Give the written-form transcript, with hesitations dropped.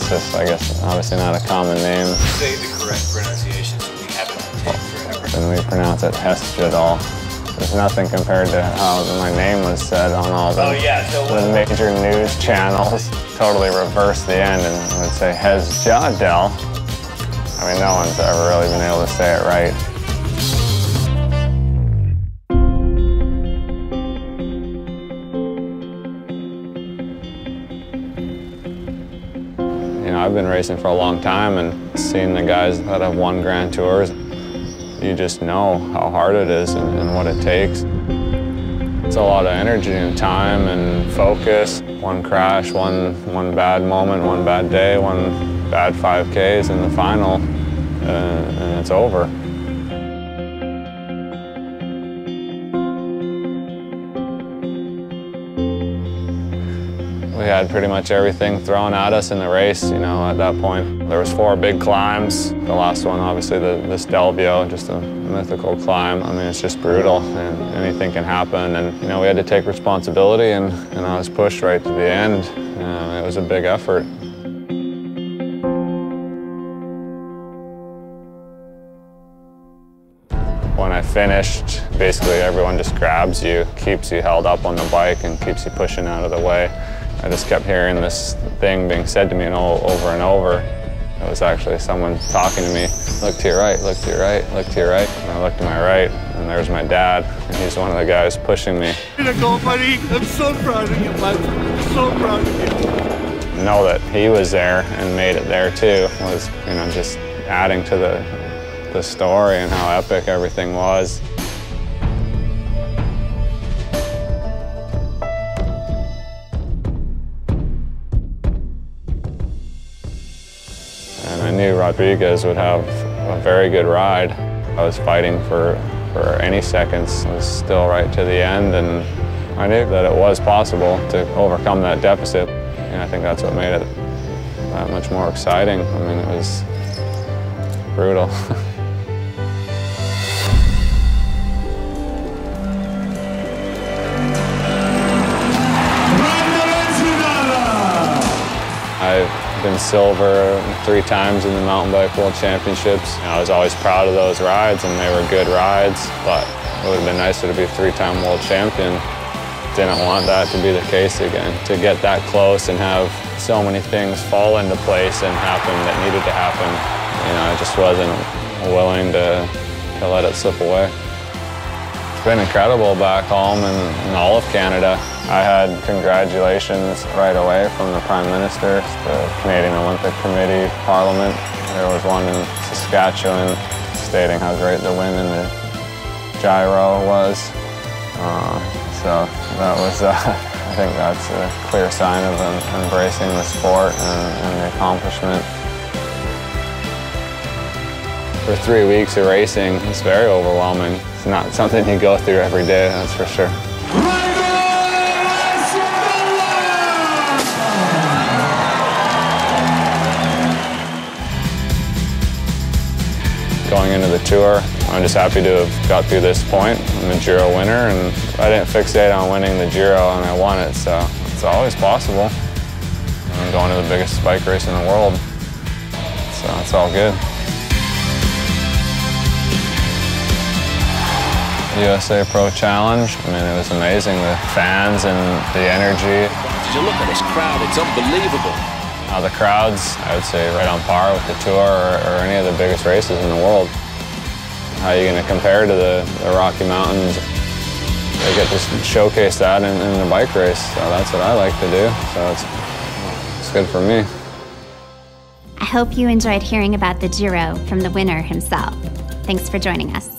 Just, I guess, obviously not a common name. Say the correct pronunciation so we haven't taken forever. And we pronounce it Hesjedal. There's nothing compared to how my name was said on all the major news channels. Totally reverse the end and would say Hesjedal. I mean, no one's ever really been able to say it right. You know, I've been racing for a long time and seeing the guys that have won Grand Tours, you just know how hard it is and what it takes. It's a lot of energy and time and focus. One crash, one bad moment, one bad day, one bad 5Ks in the final, and it's over. We had pretty much everything thrown at us in the race, you know, at that point. There was 4 big climbs. The last one, obviously, this Stelvio, just a mythical climb. I mean, it's just brutal, and anything can happen. And, you know, we had to take responsibility, and I was pushed right to the end. It was a big effort. When I finished, basically everyone just grabs you, keeps you held up on the bike, and keeps you pushing out of the way. I just kept hearing this thing being said to me over and over. It was actually someone talking to me, look to your right, look to your right, look to your right. And I looked to my right, and there's my dad, and he's one of the guys pushing me. Go, buddy. I'm so proud of you, bud. I'm so proud of you. Know that he was there and made it there too was, you know, just adding to the story and how epic everything was. And I knew Rodriguez would have a very good ride. I was fighting for any seconds. I was still right to the end, and I knew that it was possible to overcome that deficit. And I think that's what made it that much more exciting. I mean, it was brutal. I've been silver 3 times in the Mountain Bike World Championships. I was always proud of those rides, and they were good rides, but it would have been nicer to be a 3-time world champion. Didn't want that to be the case again. To get that close and have so many things fall into place and happen that needed to happen, you know, I just wasn't willing to let it slip away. It's been incredible back home in all of Canada. I had congratulations right away from the Prime Minister, the Canadian Olympic Committee, Parliament. There was one in Saskatchewan stating how great the win in the gyro was. So that was, I think that's a clear sign of embracing the sport and the accomplishment. For 3 weeks of racing, it's very overwhelming. It's not something you go through every day, that's for sure. Going into the Tour, I'm just happy to have got through this point. I'm a Giro winner, and I didn't fixate on winning the Giro, and I won it, so it's always possible. I'm going to the biggest bike race in the world, so it's all good. USA Pro Challenge, I mean, it was amazing, the fans and the energy. Did you look at this crowd? It's unbelievable. The crowds, I would say, right on par with the Tour or any of the biggest races in the world. How are you going to compare to the Rocky Mountains? They get to showcase that in the bike race, so that's what I like to do, so it's good for me. I hope you enjoyed hearing about the Giro from the winner himself. Thanks for joining us.